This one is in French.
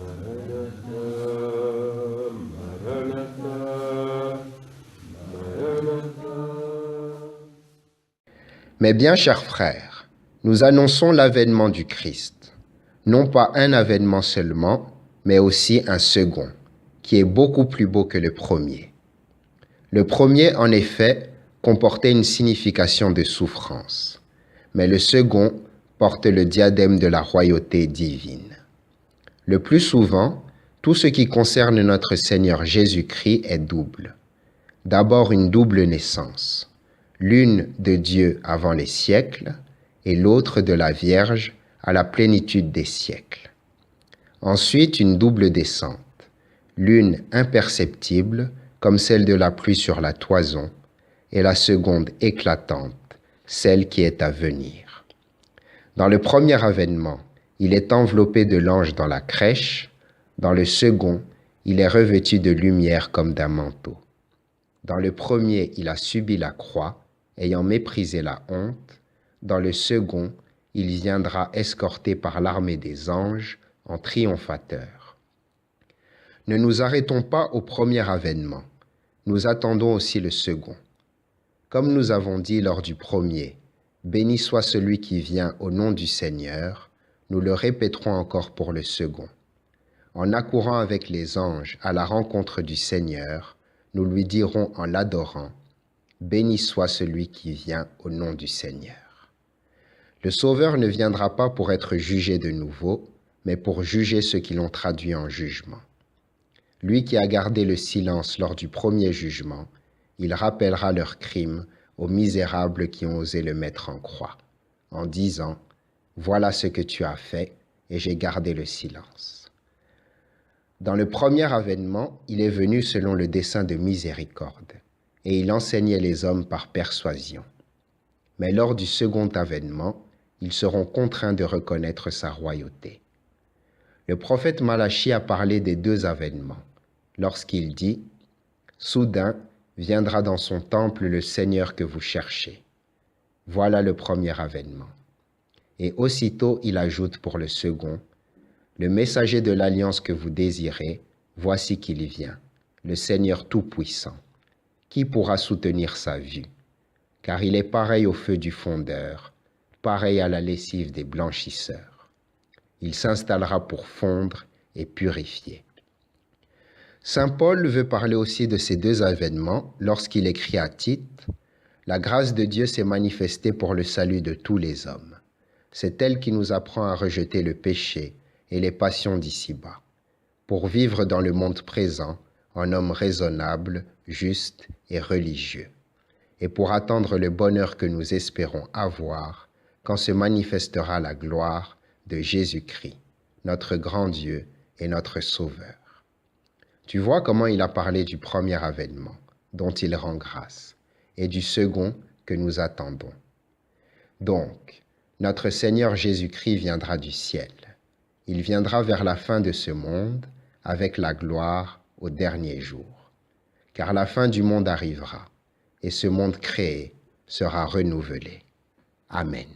Maranatha, Maranatha, Maranatha. Mes bien chers frères, nous annonçons l'avènement du Christ, non pas un avènement seulement, mais aussi un second, qui est beaucoup plus beau que le premier. Le premier, en effet, comportait une signification de souffrance, mais le second porte le diadème de la royauté divine. Le plus souvent, tout ce qui concerne notre Seigneur Jésus-Christ est double. D'abord une double naissance, l'une de Dieu avant les siècles et l'autre de la Vierge à la plénitude des siècles. Ensuite une double descente, l'une imperceptible comme celle de la pluie sur la toison et la seconde éclatante, celle qui est à venir. Dans le premier avènement, il est enveloppé de l'ange dans la crèche, dans le second, il est revêtu de lumière comme d'un manteau. Dans le premier, il a subi la croix, ayant méprisé la honte. Dans le second, il viendra escorté par l'armée des anges en triomphateur. Ne nous arrêtons pas au premier avènement, nous attendons aussi le second. Comme nous avons dit lors du premier, béni soit celui qui vient au nom du Seigneur, nous le répéterons encore pour le second. En accourant avec les anges à la rencontre du Seigneur, nous lui dirons en l'adorant, béni soit celui qui vient au nom du Seigneur. Le Sauveur ne viendra pas pour être jugé de nouveau, mais pour juger ceux qui l'ont traduit en jugement. Lui qui a gardé le silence lors du premier jugement, il rappellera leurs crimes aux misérables qui ont osé le mettre en croix, en disant, voilà ce que tu as fait, et j'ai gardé le silence. Dans le premier avènement, il est venu selon le dessein de miséricorde, et il enseignait les hommes par persuasion. Mais lors du second avènement, ils seront contraints de reconnaître sa royauté. Le prophète Malachie a parlé des deux avènements, lorsqu'il dit « Soudain viendra dans son temple le Seigneur que vous cherchez. » Voilà le premier avènement. Et aussitôt il ajoute pour le second, « Le messager de l'alliance que vous désirez, voici qu'il vient, le Seigneur Tout-Puissant. Qui pourra soutenir sa vue? Car il est pareil au feu du fondeur, pareil à la lessive des blanchisseurs. Il s'installera pour fondre et purifier. » Saint Paul veut parler aussi de ces deux avènements lorsqu'il écrit à Tite « La grâce de Dieu s'est manifestée pour le salut de tous les hommes. C'est elle qui nous apprend à rejeter le péché et les passions d'ici-bas, pour vivre dans le monde présent en homme raisonnable, juste et religieux, et pour attendre le bonheur que nous espérons avoir quand se manifestera la gloire de Jésus-Christ, notre grand Dieu et notre Sauveur. » Tu vois comment il a parlé du premier avènement, dont il rend grâce, et du second que nous attendons. Donc, notre Seigneur Jésus-Christ viendra du ciel. Il viendra vers la fin de ce monde avec la gloire au dernier jour. Car la fin du monde arrivera, et ce monde créé sera renouvelé. Amen.